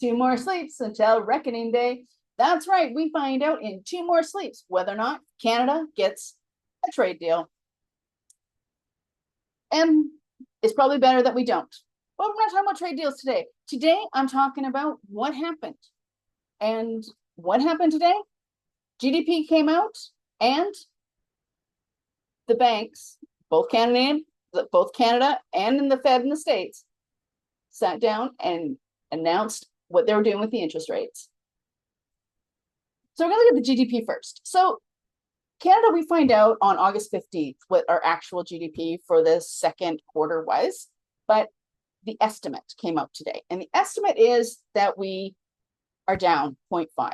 2 more sleeps until reckoning day. That's right, we find out in 2 more sleeps whether or not Canada gets a trade deal. And it's probably better that we don't. But we're not talking about trade deals today. Today, I'm talking about what happened. And what happened today? GDP came out, and the banks, both Canada and in the Fed in the States, sat down and announced what they were doing with the interest rates. So we're going to look at the GDP first. So Canada, we find out on August 15th what our actual GDP for the second quarter was, but the estimate came out today. And the estimate is that we are down 0.5.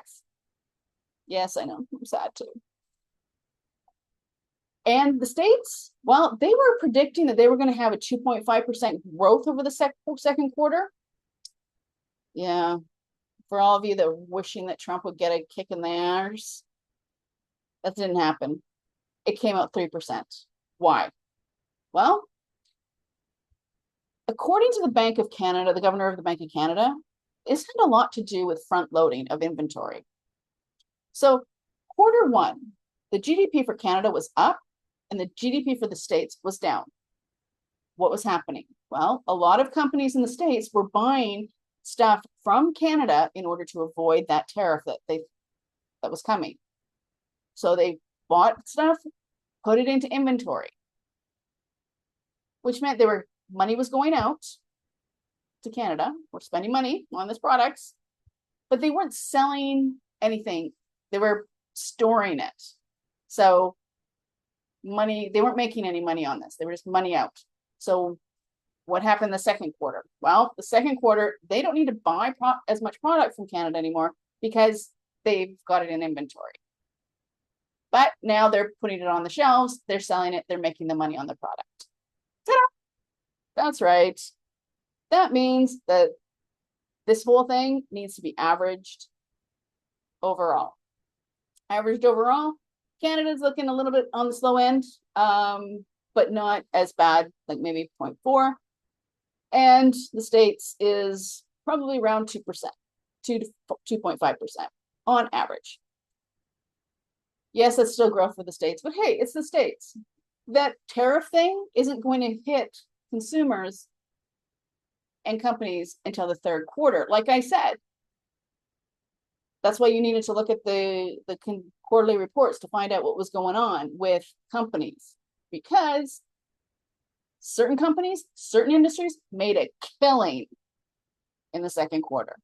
Yes, I know, I'm sad too. And the States, well, they were predicting that they were going to have a 2.5% growth over the second quarter. Yeah, for all of you that are wishing that Trump would get a kick in the arse, that didn't happen. It came out 3%. Why? Well, according to the Bank of Canada, the governor of the Bank of Canada, this had a lot to do with front loading of inventory. So quarter one, the GDP for Canada was up and the GDP for the States was down. What was happening? Well, a lot of companies in the States were buying stuff from Canada in order to avoid that tariff that was coming. So they bought stuff, put it into inventory, which meant money was going out to Canada. We're spending money on these products, but they weren't selling anything. They were storing it. So they weren't making any money on this. They were just money out. So what happened the second quarter? Well, the second quarter, they don't need to buy as much product from Canada anymore because they've got it in inventory. But now they're putting it on the shelves, they're selling it, they're making the money on the product. Ta-da! That's right. That means that this whole thing needs to be averaged overall. Averaged overall, Canada's looking a little bit on the slow end, but not as bad, like maybe 0.4. And the States is probably around 2%, 2 to 2.5% on average. Yes, that's still growth for the States, but hey, it's the States. That tariff thing isn't going to hit consumers and companies until the third quarter. Like I said, that's why you needed to look at the quarterly reports to find out what was going on with companies, because certain companies, certain industries made a killing in the second quarter.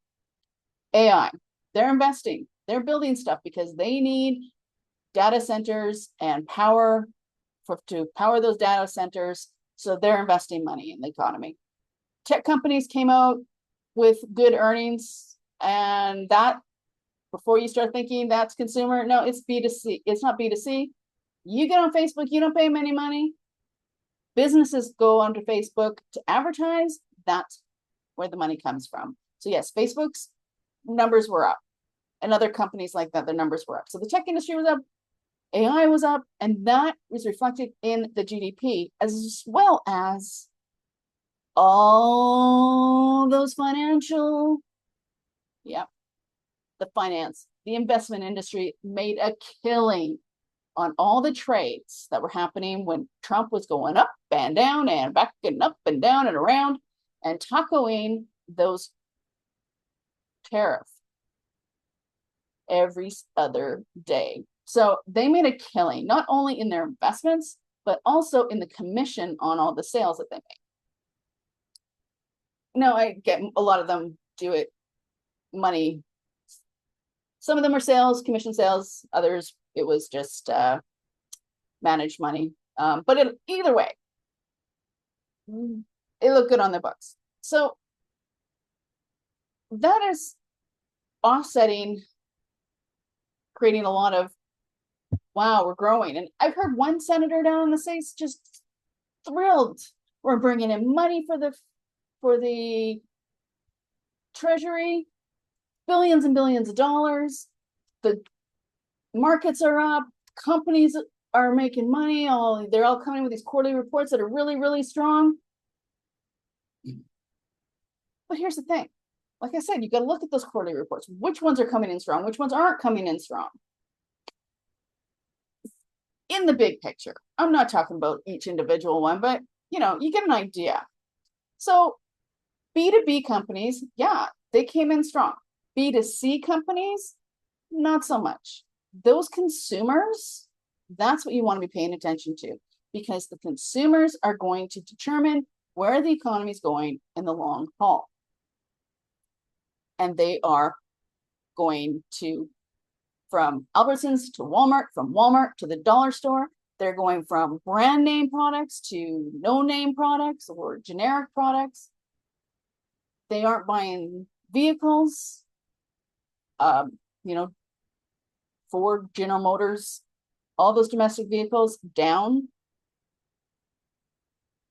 AI, they're investing, they're building stuff because they need data centers and power to power those data centers. So they're investing money in the economy. Tech companies came out with good earnings, and that, before you start thinking that's consumer, no, it's B2C. It's not B2C. You get on Facebook, you don't pay them any money. Businesses go onto Facebook to advertise. That's where the money comes from. So yes, Facebook's numbers were up, and other companies like that, their numbers were up. So the tech industry was up, AI was up, and that was reflected in the GDP, as well as all those financial, the investment industry made a killing on all the trades that were happening when Trump was going up and down and back and up and down and around and tacoing those tariffs every other day. So they made a killing, not only in their investments, but also in the commission on all the sales that they make. No, I get a lot of them do it money. Some of them are sales, commission sales. Others, it was just managed money. But either way, it looked good on their books. So that is offsetting, creating a lot of, wow, we're growing. And I've heard one senator down in the States just thrilled. We're bringing in money for the Treasury, billions and billions of dollars. The markets are up. Companies are making money. They're all coming with these quarterly reports that are really, really strong. But here's the thing. like I said, you got to look at those quarterly reports. Which ones are coming in strong? Which ones aren't coming in strong? In the big picture, I'm not talking about each individual one, but you get an idea. So B2B companies, yeah, they came in strong. B2C companies, not so much. Those consumers, that's what you want to be paying attention to, because the consumers are going to determine where the economy is going in the long haul. And they are going to, from Albertsons to Walmart, from Walmart to the dollar store, they're going from brand name products to no name products or generic products. They aren't buying vehicles. Ford, General Motors, all those domestic vehicles down.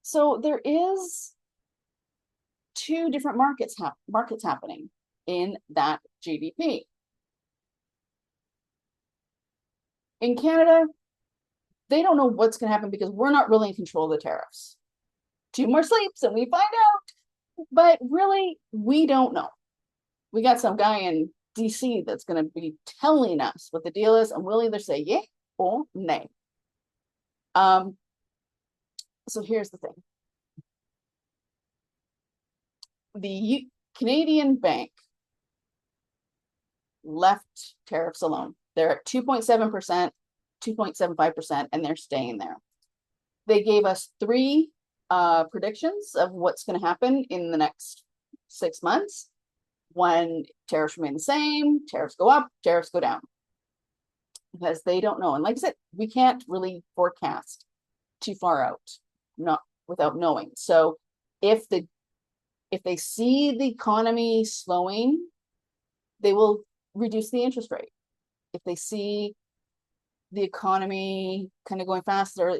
So there is two different markets happening in that GDP. In Canada, they don't know what's going to happen because we're not really in control of the tariffs. 2 more sleeps and we find out. But really, we don't know. We got some guy in DC that's going to be telling us what the deal is, and we'll either say yay or nay. So here's the thing. The Canadian bank left tariffs alone. They're at 2.7%, 2.75%, and they're staying there. They gave us 3 predictions of what's going to happen in the next 6 months. When tariffs remain the same, tariffs go up, tariffs go down, because they don't know. And like I said, we can't really forecast too far out, not without knowing. So if they see the economy slowing, they will reduce the interest rate. If they see the economy kind of going faster,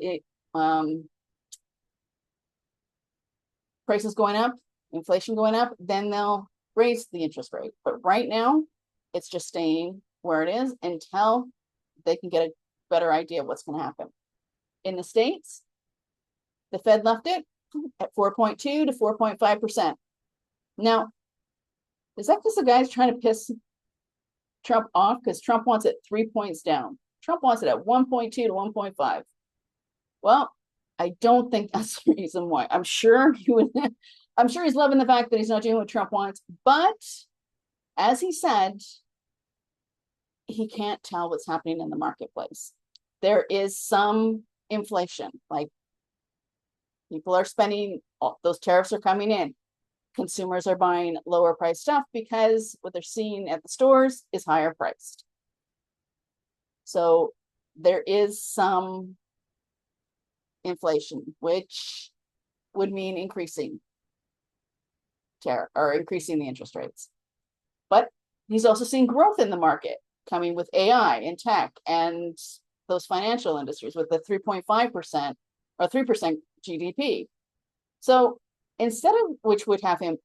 prices going up, inflation going up, then they'll raise the interest rate. But right now, it's just staying where it is until they can get a better idea of what's going to happen. In the States, the Fed left it at 4.2 to 4.5%. Now, is that because the guy's trying to piss Trump off? Because Trump wants it 3 points down. Trump wants it at 1.2 to 1.5. Well, I don't think that's the reason why. I'm sure he's loving the fact that he's not doing what Trump wants, but as he said, he can't tell what's happening in the marketplace. There is some inflation, like people are spending, those tariffs are coming in. Consumers are buying lower priced stuff because what they're seeing at the stores is higher priced. So there is some inflation, which would mean increasing tariff or increasing the interest rates. But he's also seeing growth in the market coming with AI and tech and those financial industries with the 3.5% or 3% GDP. So instead of, which would have him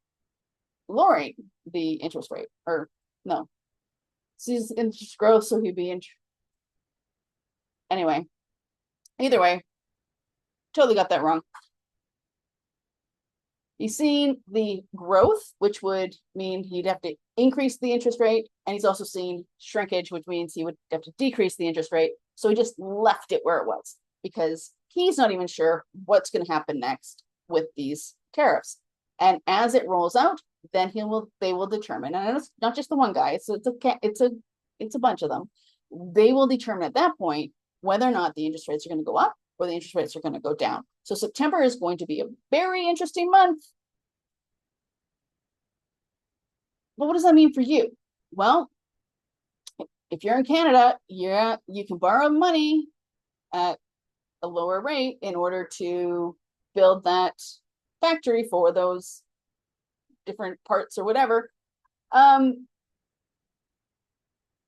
lowering the interest rate, or no, sees interest growth, so he'd be anyway, either way, totally got that wrong. He's seeing the growth, which would mean he'd have to increase the interest rate, and he's also seeing shrinkage, which means he would have to decrease the interest rate. So he just left it where it was because he's not even sure what's going to happen next with these tariffs. And as it rolls out, then they will determine, and it's not just the one guy, it's a bunch of them. They will determine at that point whether or not the interest rates are going to go up or the interest rates are going to go down. So September is going to be a very interesting month. But what does that mean for you? Well, if you're in Canada, you can borrow money at a lower rate in order to build that factory for those different parts or whatever. But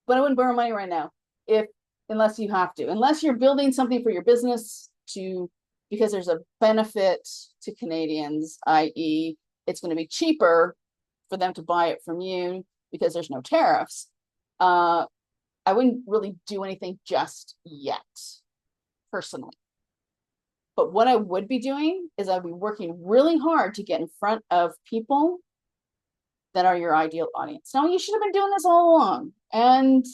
I wouldn't borrow money right now unless you have to, unless you're building something for your business because there's a benefit to Canadians, i.e. it's going to be cheaper for them to buy it from you because there's no tariffs. I wouldn't really do anything just yet, personally. But what I would be doing is I'd be working really hard to get in front of people that are your ideal audience. Now, you should have been doing this all along, and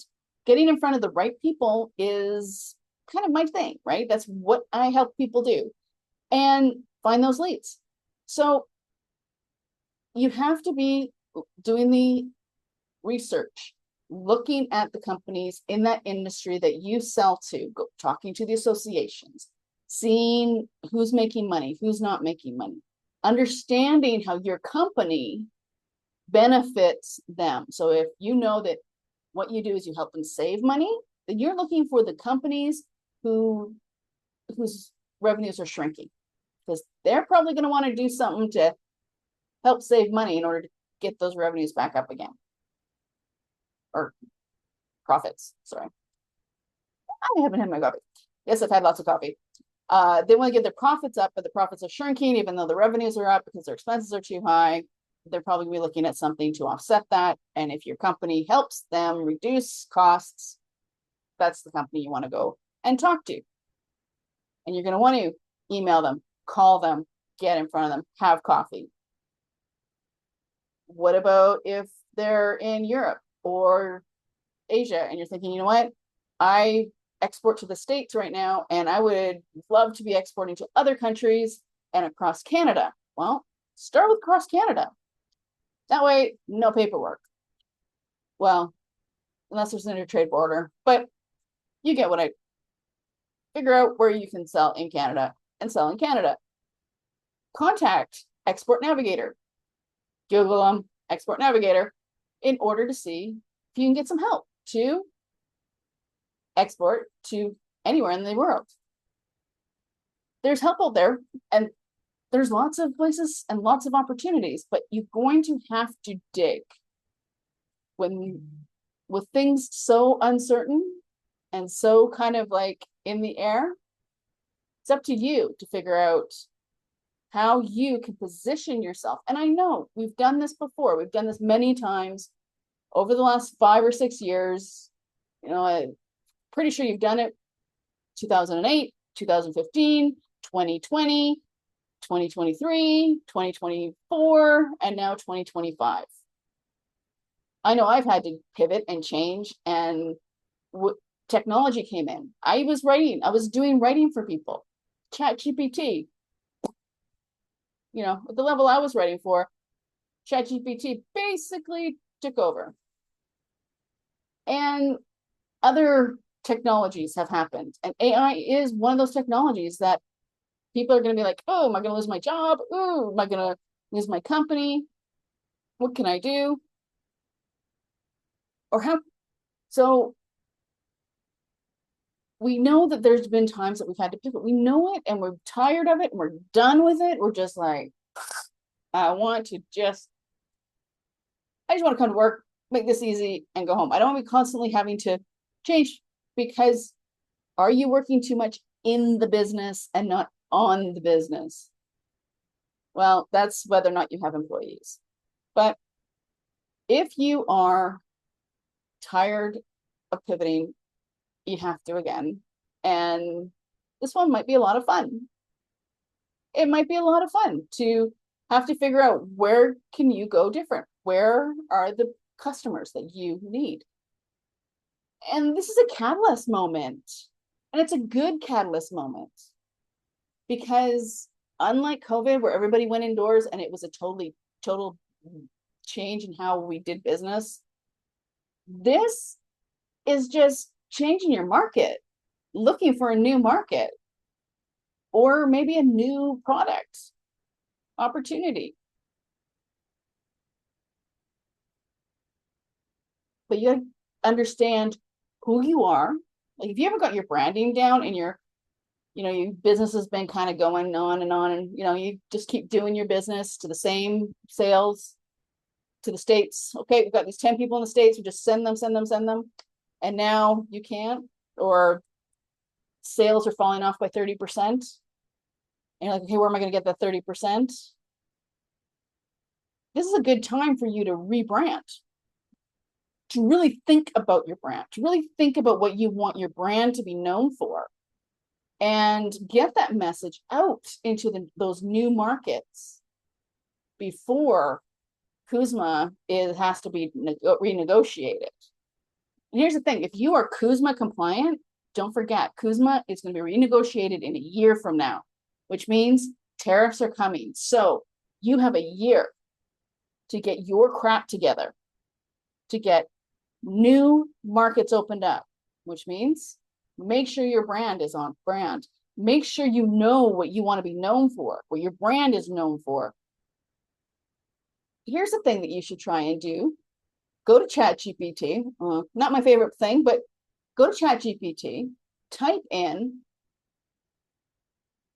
getting in front of the right people is kind of my thing, right? That's what I help people do, and find those leads. So you have to be doing the research, looking at the companies in that industry that you sell to, talking to the associations, seeing who's making money, who's not making money, understanding how your company benefits them. So if you know that what you do is you help them save money, then you're looking for the companies whose revenues are shrinking, because they're probably going to want to do something to help save money in order to get those revenues back up again. Or profits, sorry. I haven't had my coffee. Yes, I've had lots of coffee. They want to get their profits up, but the profits are shrinking, even though the revenues are up because their expenses are too high. They're probably going to be looking at something to offset that. And if your company helps them reduce costs, that's the company you want to go and talk to. And you're going to want to email them, call them, get in front of them, have coffee. What about if they're in Europe or Asia and you're thinking, you know what, I export to the States right now, and I would love to be exporting to other countries and across Canada. Well, start with across Canada. That way, no paperwork. Well, unless there's an intertrade border, but you get what I figure out where you can sell in Canada and sell in Canada. Contact Export Navigator. Google them, Export Navigator, in order to see if you can get some help to export to anywhere in the world. There's help out there, and there's lots of places and lots of opportunities, but you're going to have to dig. With things so uncertain and so kind of like in the air, it's up to you to figure out how you can position yourself. And I know we've done this before. We've done this many times over the last 5 or 6 years. You know, I'm pretty sure you've done it 2008, 2015, 2020, 2023, 2024, and now 2025. I know I've had to pivot and change, and technology came in. I was doing writing for people. ChatGPT, you know, at the level I was writing for, ChatGPT basically took over. And other technologies have happened. And AI is one of those technologies that people are going to be like, oh, am I going to lose my job? Oh, am I going to lose my company? What can I do? Or how? So we know that there's been times that we've had to pivot. We know it, and we're tired of it, and we're done with it. We're just like, I just want to come to work, make this easy, and go home. I don't want to be constantly having to change, because are you working too much in the business and not on the business? Well, that's whether or not you have employees. But if you are tired of pivoting, you have to again. And this one might be a lot of fun. It might be a lot of fun to have to figure out, where can you go different? Where are the customers that you need? And this is a catalyst moment. And it's a good catalyst moment, because unlike COVID, where everybody went indoors and it was a total change in how we did business, this is just changing your market, looking for a new market, or maybe a new product opportunity. But you gotta understand who you are. Like, if you haven't got your branding down, and your business has been kind of going on, and you just keep doing your business to the same sales to the States. Okay, we've got these 10 people in the States, we just send them. And now you can't, or sales are falling off by 30%. And you're like, okay, where am I going to get that 30%? This is a good time for you to rebrand, to really think about your brand, to really think about what you want your brand to be known for, and get that message out into those new markets before Kuzma has to be renegotiated. And here's the thing, if you are Kuzma compliant, don't forget, Kuzma is going to be renegotiated in a year from now, which means tariffs are coming. So you have a year to get your crap together, to get new markets opened up, which means make sure your brand is on brand. Make sure you know what you want to be known for, what your brand is known for. Here's the thing that you should try and do. Go to ChatGPT, not my favorite thing, but go to ChatGPT, type in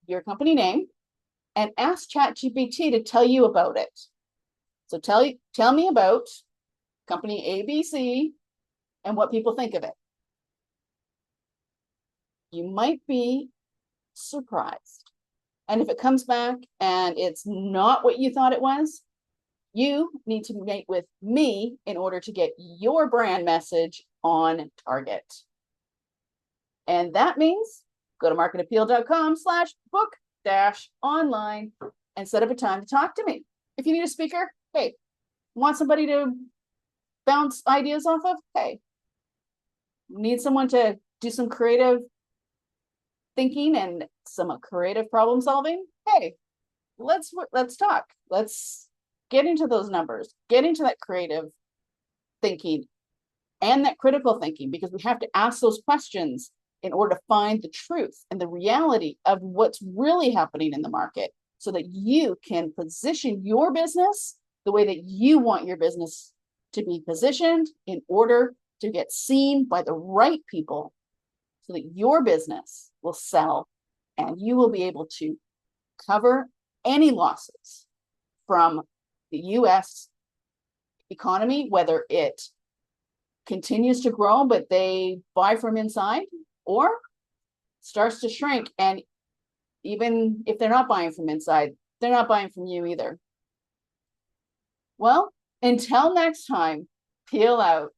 your company name, and ask ChatGPT to tell you about it. So tell me about company ABC and what people think of it. You might be surprised. And if it comes back and it's not what you thought it was, you need to meet with me in order to get your brand message on target. And that means go to marketappeal.com/book-online and set up a time to talk to me. If you need a speaker, hey, want somebody to bounce ideas off of? Hey, need someone to do some creative thinking and some creative problem solving? Hey, let's talk. Let's get into those numbers, get into that creative thinking and that critical thinking, because we have to ask those questions in order to find the truth and the reality of what's really happening in the market, so that you can position your business the way that you want your business to be positioned in order to get seen by the right people, so that your business will sell and you will be able to cover any losses from the US economy, whether it continues to grow, but they buy from inside, or starts to shrink. And even if they're not buying from inside, they're not buying from you either. Well, until next time, peel out.